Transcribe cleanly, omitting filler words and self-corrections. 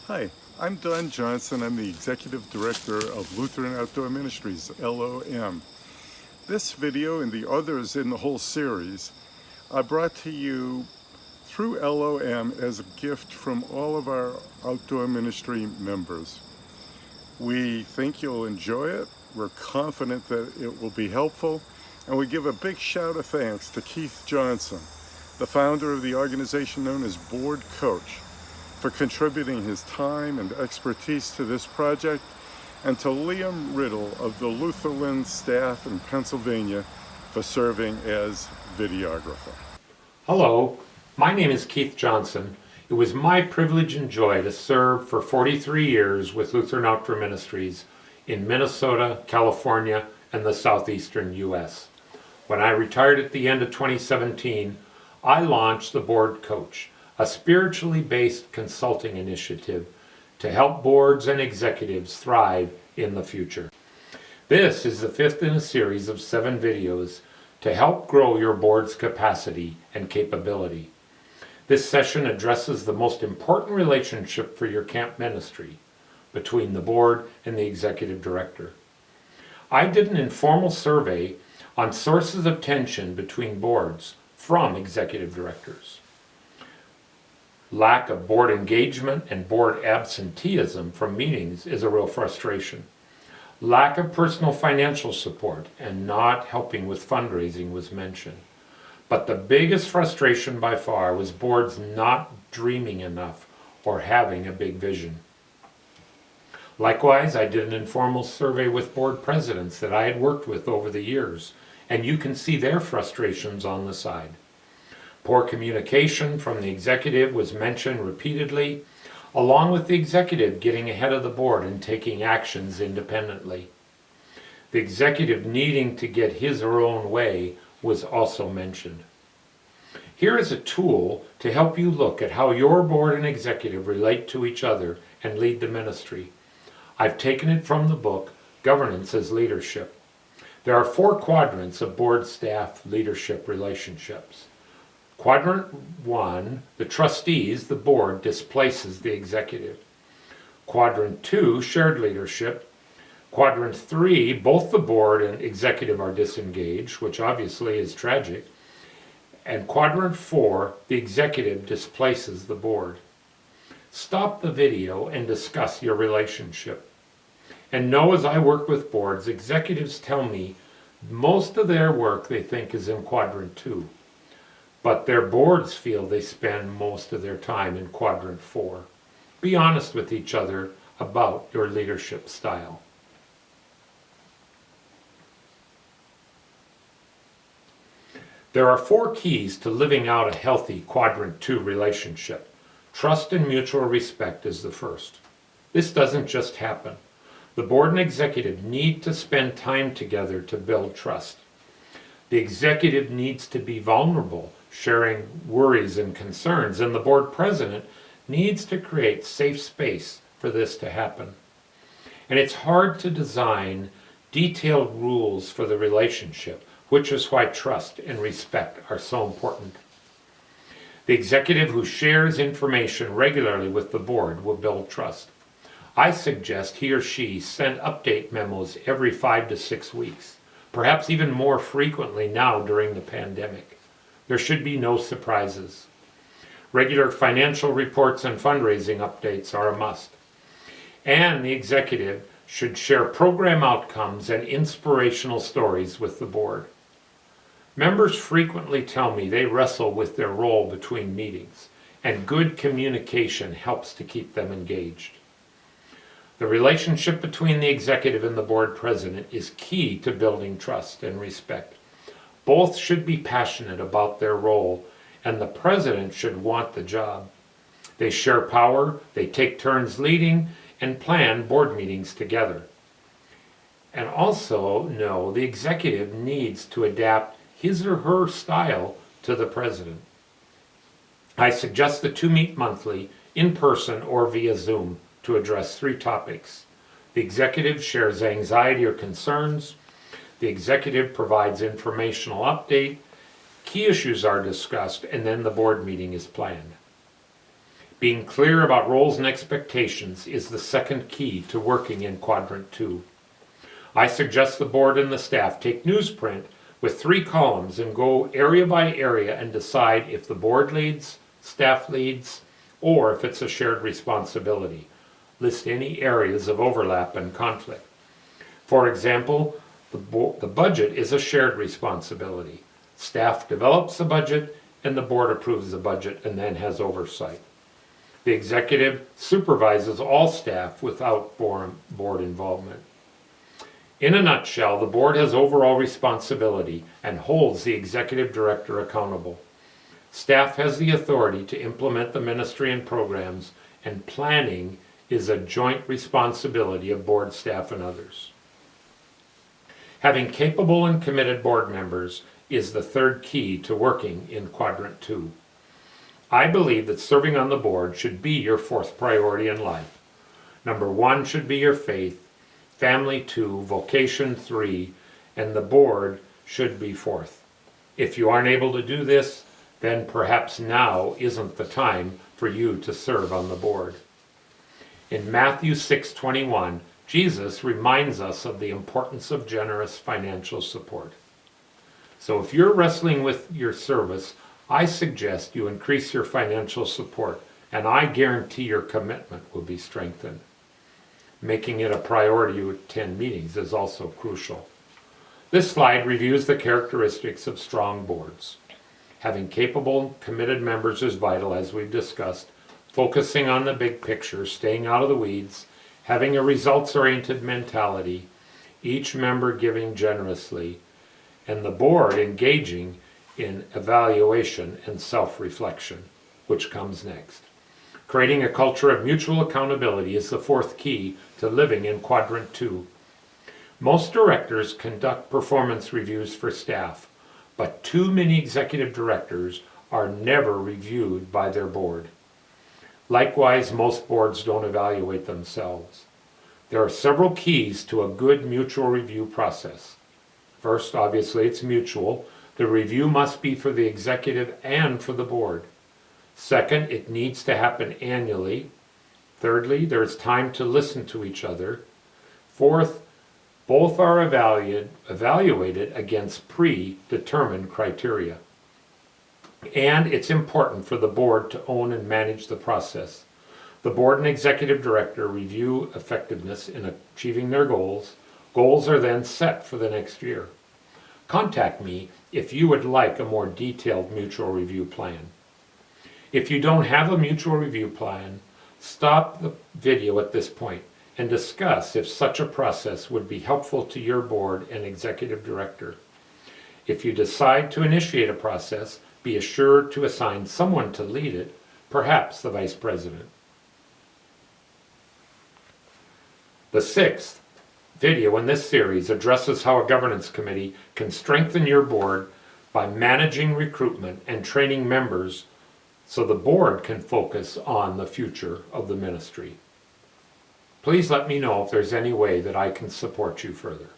Hi, I'm Don Johnson. I'm the Executive Director of Lutheran Outdoor Ministries, LOM. This video and the others in the whole series are brought to you through LOM as a gift from all of our outdoor ministry members. We think you'll enjoy it. We're confident that it will be helpful. And we give a big shout of thanks to Keith Johnson, the founder of the organization known as Board Coach, for contributing his time and expertise to this project, and to Liam Riddle of the Lutherland staff in Pennsylvania for serving as videographer. Hello, my name is Keith Johnson. It was my privilege and joy to serve for 43 years with Lutheran Outdoor Ministries in Minnesota, California, and the southeastern U.S. When I retired at the end of 2017, I launched the Board Coach, a spiritually based consulting initiative to help boards and executives thrive in the future. This is the fifth in a series of 7 videos to help grow your board's capacity and capability. This session addresses the most important relationship for your camp ministry between the board and the executive director. I did an informal survey on sources of tension between boards from executive directors. Lack of board engagement and board absenteeism from meetings is a real frustration. Lack of personal financial support and not helping with fundraising was mentioned. But the biggest frustration by far was boards not dreaming enough or having a big vision. Likewise, I did an informal survey with board presidents that I had worked with over the years, and you can see their frustrations on the side. Poor communication from the executive was mentioned repeatedly, along with the executive getting ahead of the board and taking actions independently. The executive needing to get his or her own way was also mentioned. Here is a tool to help you look at how your board and executive relate to each other and lead the ministry. I've taken it from the book, Governance as Leadership. There are 4 quadrants of board staff leadership relationships. Quadrant 1, the trustees, the board, displaces the executive. Quadrant 2, shared leadership. Quadrant 3, both the board and executive are disengaged, which obviously is tragic. And quadrant 4, the executive displaces the board. Stop the video and discuss your relationship. And know, as I work with boards, executives tell me most of their work they think is in quadrant 2. But their boards feel they spend most of their time in quadrant 4. Be honest with each other about your leadership style. There are 4 keys to living out a healthy quadrant 2 relationship. Trust and mutual respect is the first. This doesn't just happen. The board and executive need to spend time together to build trust. The executive needs to be vulnerable, sharing worries and concerns, and the board president needs to create safe space for this to happen. And it's hard to design detailed rules for the relationship, which is why trust and respect are so important. The executive who shares information regularly with the board will build trust. I suggest he or she send update memos every 5 to 6 weeks, perhaps even more frequently now during the pandemic. There should be no surprises. Regular financial reports and fundraising updates are a must. And the executive should share program outcomes and inspirational stories with the board. Members frequently tell me they wrestle with their role between meetings, and good communication helps to keep them engaged. The relationship between the executive and the board president is key to building trust and respect. Both should be passionate about their role, and the president should want the job. They share power, they take turns leading, and plan board meetings together. And also know the executive needs to adapt his or her style to the president. I suggest the 2 meet monthly, in person or via Zoom, to address 3 topics. The executive shares anxiety or concerns. The executive provides informational update. Key issues are discussed, and then the board meeting is planned. Being clear about roles and expectations is the second key to working in Quadrant 2. I suggest the board and the staff take newsprint with 3 columns and go area by area and decide if the board leads, staff leads, or if it's a shared responsibility. List any areas of overlap and conflict. For example, the budget is a shared responsibility. Staff develops the budget and the board approves the budget and then has oversight. The executive supervises all staff without board involvement. In a nutshell, the board has overall responsibility and holds the executive director accountable. Staff has the authority to implement the ministry and programs, and planning is a joint responsibility of board staff and others. Having capable and committed board members is the third key to working in Quadrant 2. I believe that serving on the board should be your 4th priority in life. Number 1 should be your faith, family 2, vocation 3, and the board should be 4th. If you aren't able to do this, then perhaps now isn't the time for you to serve on the board. In Matthew 6:21, Jesus reminds us of the importance of generous financial support. So if you're wrestling with your service, I suggest you increase your financial support, and I guarantee your commitment will be strengthened. Making it a priority to attend meetings is also crucial. This slide reviews the characteristics of strong boards. Having capable, committed members is vital, as we've discussed. Focusing on the big picture, staying out of the weeds, having a results-oriented mentality, each member giving generously, and the board engaging in evaluation and self-reflection, which comes next. Creating a culture of mutual accountability is the 4th key to living in Quadrant 2. Most directors conduct performance reviews for staff, but too many executive directors are never reviewed by their board. Likewise, most boards don't evaluate themselves. There are several keys to a good mutual review process. First, obviously, it's mutual. The review must be for the executive and for the board. Second, it needs to happen annually. Thirdly, there is time to listen to each other. Fourth, both are evaluated against predetermined criteria. And it's important for the board to own and manage the process. The board and executive director review effectiveness in achieving their goals. Goals are then set for the next year. Contact me if you would like a more detailed mutual review plan. If you don't have a mutual review plan, stop the video at this point and discuss if such a process would be helpful to your board and executive director. If you decide to initiate a process, be assured to assign someone to lead it, perhaps the vice president. The 6th video in this series addresses how a governance committee can strengthen your board by managing recruitment and training members so the board can focus on the future of the ministry. Please let me know if there's any way that I can support you further.